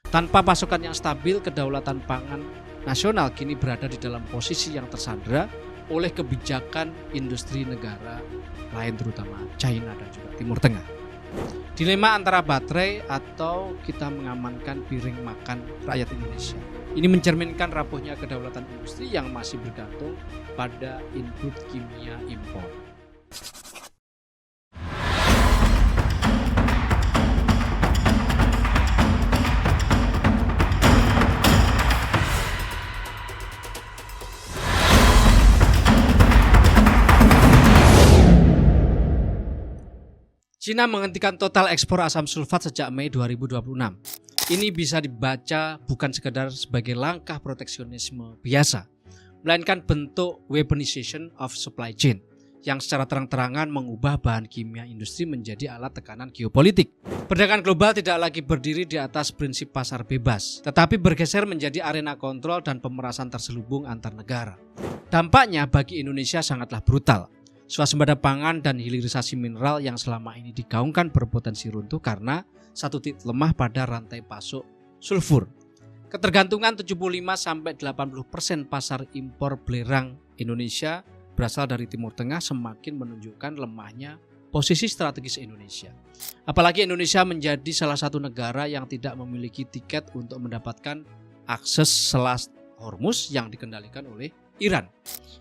Tanpa pasokan yang stabil, kedaulatan pangan nasional kini berada di dalam posisi yang tersandra oleh kebijakan industri negara lain, terutama China dan juga Timur Tengah. Dilema antara baterai atau kita mengamankan piring makan rakyat Indonesia. Ini mencerminkan rapuhnya kedaulatan industri yang masih bergantung pada input kimia impor. Cina menghentikan total ekspor asam sulfat sejak Mei 2026. Ini bisa dibaca bukan sekedar sebagai langkah proteksionisme biasa, melainkan bentuk weaponization of supply chain yang secara terang-terangan mengubah bahan kimia industri menjadi alat tekanan geopolitik. Perdagangan global tidak lagi berdiri di atas prinsip pasar bebas, tetapi bergeser menjadi arena kontrol dan pemerasan terselubung antar negara. Dampaknya bagi Indonesia sangatlah brutal. Swasembada pangan dan hilirisasi mineral yang selama ini digaungkan berpotensi runtuh karena satu titik lemah pada rantai pasok sulfur. Ketergantungan 75-80% pasar impor belerang Indonesia berasal dari Timur Tengah semakin menunjukkan lemahnya posisi strategis Indonesia. Apalagi Indonesia menjadi salah satu negara yang tidak memiliki tiket untuk mendapatkan akses Selat Hormuz yang dikendalikan oleh Iran.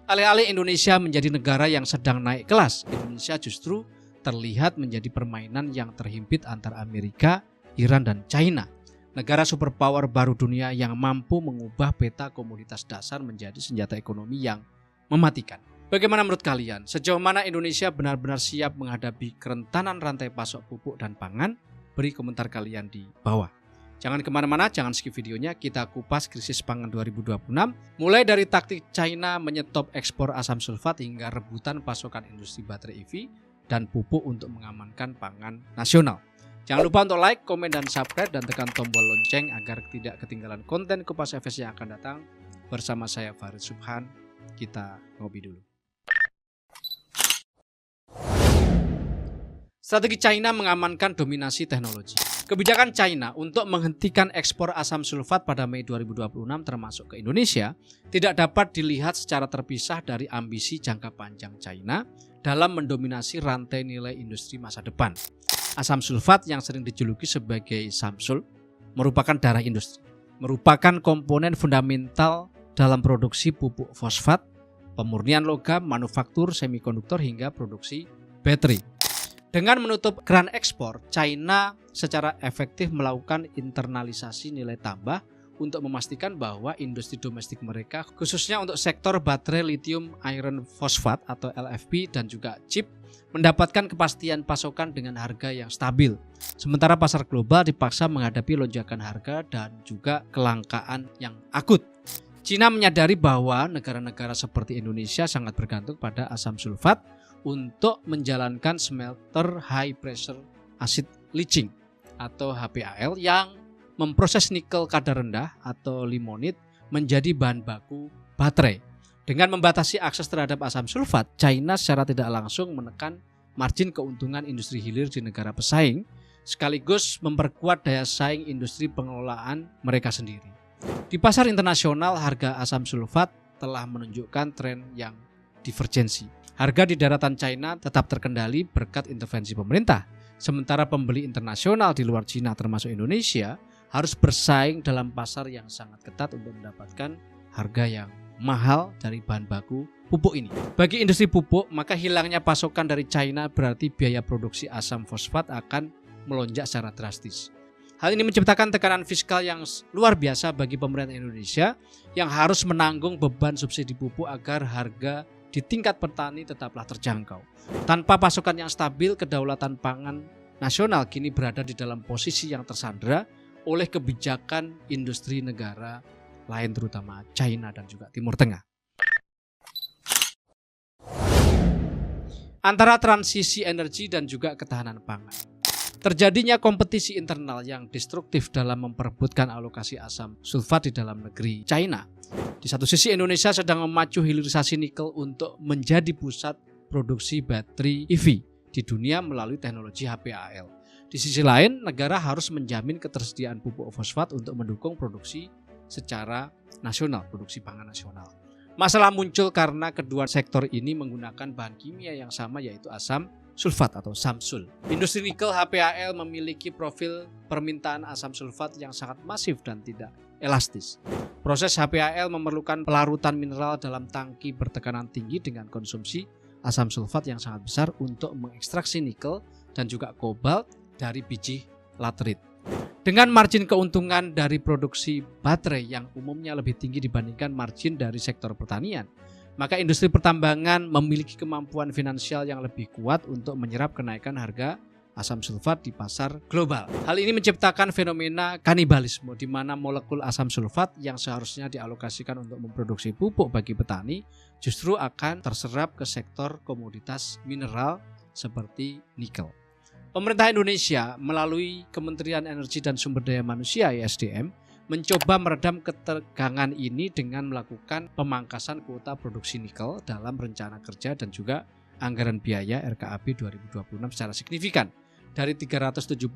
Alih-alih Indonesia menjadi negara yang sedang naik kelas, Indonesia justru terlihat menjadi permainan yang terhimpit antara Amerika, Iran, dan China. Negara superpower baru dunia yang mampu mengubah peta komoditas dasar menjadi senjata ekonomi yang mematikan. Bagaimana menurut kalian? Sejauh mana Indonesia benar-benar siap menghadapi kerentanan rantai pasok pupuk dan pangan? Beri komentar kalian di bawah. Jangan kemana-mana, jangan skip videonya, kita kupas krisis pangan 2026. Mulai dari taktik China menyetop ekspor asam sulfat hingga rebutan pasokan industri baterai EV dan pupuk untuk mengamankan pangan nasional. Jangan lupa untuk like, komen, dan subscribe dan tekan tombol lonceng agar tidak ketinggalan konten Kupas FS yang akan datang. Bersama saya Farid Subhan, kita ngopi dulu. Strategi China mengamankan dominasi teknologi. Kebijakan China untuk menghentikan ekspor asam sulfat pada Mei 2026 termasuk ke Indonesia tidak dapat dilihat secara terpisah dari ambisi jangka panjang China dalam mendominasi rantai nilai industri masa depan. Asam sulfat yang sering dijuluki sebagai Samsul merupakan darah industri, merupakan komponen fundamental dalam produksi pupuk fosfat, pemurnian logam, manufaktur semikonduktor hingga produksi baterai. Dengan menutup keran ekspor, China secara efektif melakukan internalisasi nilai tambah untuk memastikan bahwa industri domestik mereka, khususnya untuk sektor baterai lithium iron fosfat atau LFP dan juga chip, mendapatkan kepastian pasokan dengan harga yang stabil. Sementara pasar global dipaksa menghadapi lonjakan harga dan juga kelangkaan yang akut. China menyadari bahwa negara-negara seperti Indonesia sangat bergantung pada asam sulfat untuk menjalankan smelter high pressure acid leaching atau HPAL yang memproses nikel kadar rendah atau limonit menjadi bahan baku baterai. Dengan membatasi akses terhadap asam sulfat, China secara tidak langsung menekan margin keuntungan industri hilir di negara pesaing, sekaligus memperkuat daya saing industri pengelolaan mereka sendiri. Di pasar internasional, harga asam sulfat telah menunjukkan tren yang divergensi. Harga di daratan China tetap terkendali berkat intervensi pemerintah, sementara pembeli internasional di luar China termasuk Indonesia harus bersaing dalam pasar yang sangat ketat untuk mendapatkan harga yang mahal dari bahan baku pupuk ini. Bagi industri pupuk, maka hilangnya pasokan dari China berarti biaya produksi asam fosfat akan melonjak secara drastis. Hal ini menciptakan tekanan fiskal yang luar biasa bagi pemerintah Indonesia yang harus menanggung beban subsidi pupuk agar harga di tingkat petani tetaplah terjangkau. Tanpa pasokan yang stabil, kedaulatan pangan nasional kini berada di dalam posisi yang tersandra oleh kebijakan industri negara lain, terutama China dan juga Timur Tengah. Antara transisi energi dan juga ketahanan pangan. Terjadinya kompetisi internal yang destruktif dalam memperebutkan alokasi asam sulfat di dalam negeri China. Di satu sisi Indonesia sedang memacu hilirisasi nikel untuk menjadi pusat produksi baterai EV. di dunia melalui teknologi HPAL. Di sisi lain, negara harus menjamin ketersediaan pupuk fosfat untuk mendukung produksi secara nasional, produksi pangan nasional. Masalah muncul karena kedua sektor ini menggunakan bahan kimia yang sama, yaitu asam sulfat atau Samsul. Industri nikel HPAL memiliki profil permintaan asam sulfat yang sangat masif dan tidak elastis. Proses HPAL memerlukan pelarutan mineral dalam tangki bertekanan tinggi dengan konsumsi asam sulfat yang sangat besar untuk mengekstraksi nikel dan juga kobalt dari biji laterit. Dengan margin keuntungan dari produksi baterai yang umumnya lebih tinggi dibandingkan margin dari sektor pertanian, maka industri pertambangan memiliki kemampuan finansial yang lebih kuat untuk menyerap kenaikan harga asam sulfat di pasar global. Hal ini menciptakan fenomena kanibalisme di mana molekul asam sulfat yang seharusnya dialokasikan untuk memproduksi pupuk bagi petani justru akan terserap ke sektor komoditas mineral seperti nikel. Pemerintah Indonesia melalui Kementerian Energi dan Sumber Daya Manusia (ESDM) mencoba meredam ketegangan ini dengan melakukan pemangkasan kuota produksi nikel dalam rencana kerja dan juga anggaran biaya RKAP 2026 secara signifikan dari 379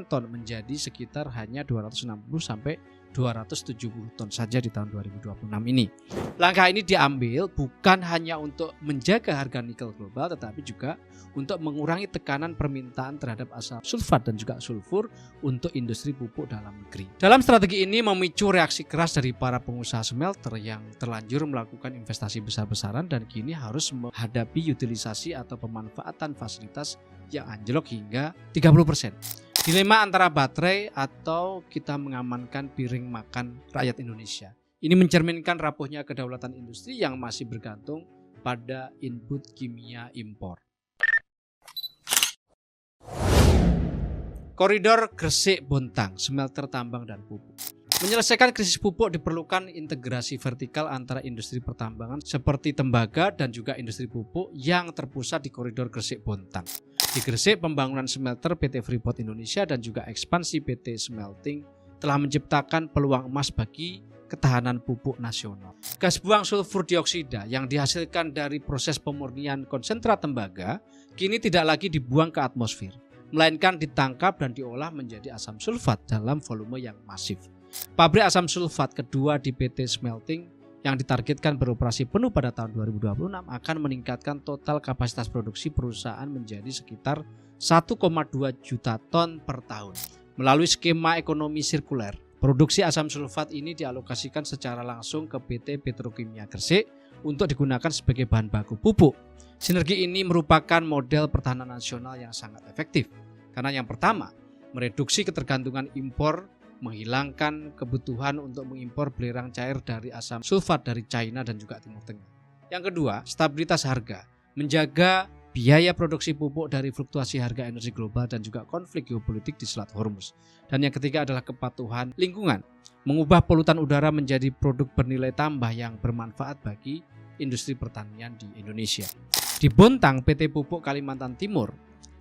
ton menjadi sekitar hanya 260 sampai 270 ton saja di tahun 2026 ini. Langkah ini diambil bukan hanya untuk menjaga harga nikel global tetapi juga untuk mengurangi tekanan permintaan terhadap asam sulfat dan juga sulfur untuk industri pupuk dalam negeri. Dalam strategi ini memicu reaksi keras dari para pengusaha smelter yang terlanjur melakukan investasi besar-besaran dan kini harus menghadapi utilisasi atau pemanfaatan fasilitas yang anjlok hingga 30%. Dilema antara baterai atau kita mengamankan piring makan rakyat Indonesia. Ini mencerminkan rapuhnya kedaulatan industri yang masih bergantung pada input kimia impor. Koridor Gresik-Bontang, smelter tambang dan pupuk. Menyelesaikan krisis pupuk diperlukan integrasi vertikal antara industri pertambangan seperti tembaga dan juga industri pupuk yang terpusat di koridor Gresik-Bontang. Di Gresik, pembangunan smelter PT Freeport Indonesia dan juga ekspansi PT Smelting telah menciptakan peluang emas bagi ketahanan pupuk nasional. Gas buang sulfur dioksida yang dihasilkan dari proses pemurnian konsentrat tembaga kini tidak lagi dibuang ke atmosfer, melainkan ditangkap dan diolah menjadi asam sulfat dalam volume yang masif. Pabrik asam sulfat kedua di PT Smelting yang ditargetkan beroperasi penuh pada tahun 2026 akan meningkatkan total kapasitas produksi perusahaan menjadi sekitar 1,2 juta ton per tahun. Melalui skema ekonomi sirkuler, produksi asam sulfat ini dialokasikan secara langsung ke PT Petrokimia Gresik untuk digunakan sebagai bahan baku pupuk. Sinergi ini merupakan model pertahanan nasional yang sangat efektif. Karena yang pertama, mereduksi ketergantungan impor, menghilangkan kebutuhan untuk mengimpor belerang cair dari asam sulfat dari China dan juga Timur Tengah. Yang kedua, stabilitas harga, menjaga biaya produksi pupuk dari fluktuasi harga energi global dan juga konflik geopolitik di Selat Hormuz. Dan yang ketiga adalah kepatuhan lingkungan, mengubah polutan udara menjadi produk bernilai tambah yang bermanfaat bagi industri pertanian di Indonesia. Di Bontang, PT Pupuk Kalimantan Timur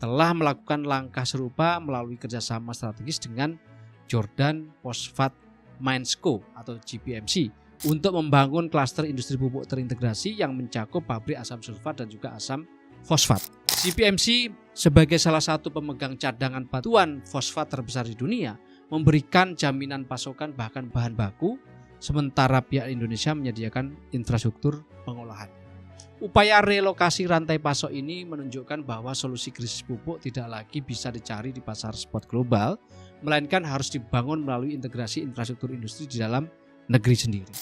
telah melakukan langkah serupa melalui kerjasama strategis dengan Jordan Phosphate Mines Co atau GPMC untuk membangun klaster industri pupuk terintegrasi yang mencakup pabrik asam sulfat dan juga asam fosfat. GPMC sebagai salah satu pemegang cadangan batuan fosfat terbesar di dunia memberikan jaminan pasokan bahkan bahan baku, sementara pihak Indonesia menyediakan infrastruktur pengolahan. Upaya relokasi rantai pasok ini menunjukkan bahwa solusi krisis pupuk tidak lagi bisa dicari di pasar spot global, melainkan harus dibangun melalui integrasi infrastruktur industri di dalam negeri sendiri.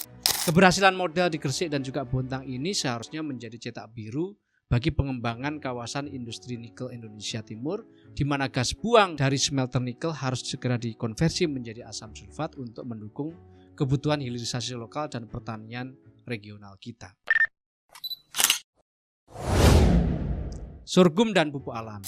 Keberhasilan model di Gresik dan juga Bontang ini seharusnya menjadi cetak biru bagi pengembangan kawasan industri nikel Indonesia Timur, di mana gas buang dari smelter nikel harus segera dikonversi menjadi asam sulfat untuk mendukung kebutuhan hilirisasi lokal dan pertanian regional kita. Sorghum dan pupuk alami.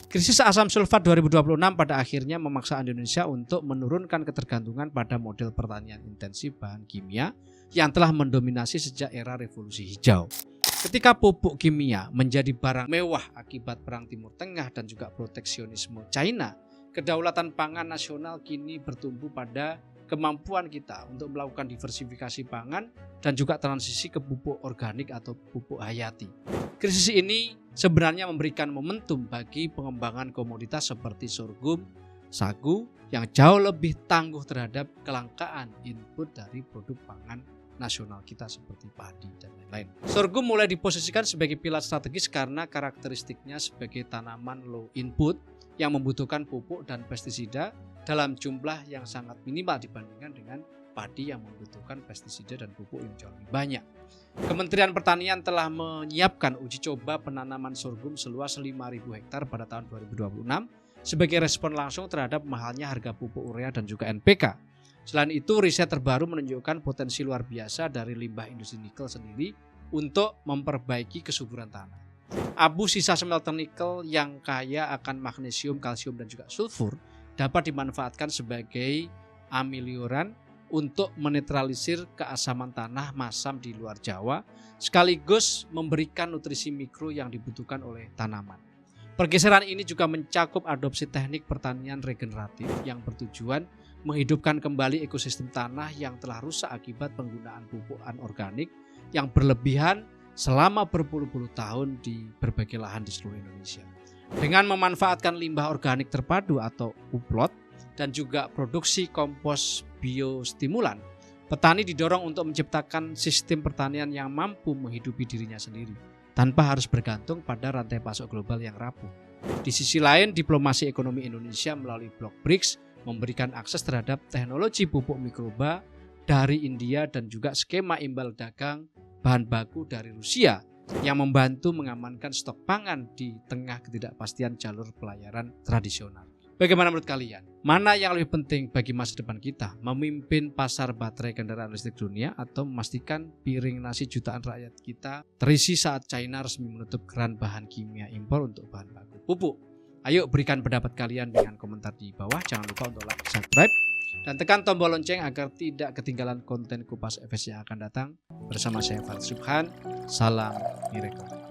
Krisis asam sulfat 2026 pada akhirnya memaksa Indonesia untuk menurunkan ketergantungan pada model pertanian intensif bahan kimia yang telah mendominasi sejak era revolusi hijau. Ketika pupuk kimia menjadi barang mewah akibat perang Timur Tengah dan juga proteksionisme China, kedaulatan pangan nasional kini bertumbuh pada kemampuan kita untuk melakukan diversifikasi pangan dan juga transisi ke pupuk organik atau pupuk hayati. Krisis ini sebenarnya memberikan momentum bagi pengembangan komoditas seperti sorghum, sagu yang jauh lebih tangguh terhadap kelangkaan input dari produk pangan nasional kita seperti padi dan lain-lain. Sorghum mulai diposisikan sebagai pilar strategis karena karakteristiknya sebagai tanaman low input yang membutuhkan pupuk dan pestisida dalam jumlah yang sangat minimal dibandingkan dengan padi yang membutuhkan pestisida dan pupuk yang jauh lebih banyak. Kementerian Pertanian telah menyiapkan uji coba penanaman sorghum seluas 5.000 hektar pada tahun 2026 sebagai respon langsung terhadap mahalnya harga pupuk urea dan juga NPK. Selain itu, riset terbaru menunjukkan potensi luar biasa dari limbah industri nikel sendiri untuk memperbaiki kesuburan tanah. Abu sisa smelter nikel yang kaya akan magnesium, kalsium, dan juga sulfur dapat dimanfaatkan sebagai amilioran untuk menetralisir keasaman tanah masam di luar Jawa, sekaligus memberikan nutrisi mikro yang dibutuhkan oleh tanaman. Pergeseran ini juga mencakup adopsi teknik pertanian regeneratif yang bertujuan menghidupkan kembali ekosistem tanah yang telah rusak akibat penggunaan pupuk anorganik yang berlebihan selama berpuluh-puluh tahun di berbagai lahan di seluruh Indonesia. Dengan memanfaatkan limbah organik terpadu atau uplot dan juga produksi kompos biostimulan, petani didorong untuk menciptakan sistem pertanian yang mampu menghidupi dirinya sendiri tanpa harus bergantung pada rantai pasok global yang rapuh. Di sisi lain, diplomasi ekonomi Indonesia melalui blok BRICS memberikan akses terhadap teknologi pupuk mikroba dari India dan juga skema imbal dagang bahan baku dari Rusia yang membantu mengamankan stok pangan di tengah ketidakpastian jalur pelayaran tradisional. Bagaimana menurut kalian? Mana yang lebih penting bagi masa depan kita? Memimpin pasar baterai kendaraan listrik dunia atau memastikan piring nasi jutaan rakyat kita terisi saat China resmi menutup keran bahan kimia impor untuk bahan baku pupuk? Ayo berikan pendapat kalian dengan komentar di bawah. Jangan lupa untuk like, subscribe, dan tekan tombol lonceng agar tidak ketinggalan konten Kupas FS yang akan datang. Bersama saya Farid Subhan, salam miracle.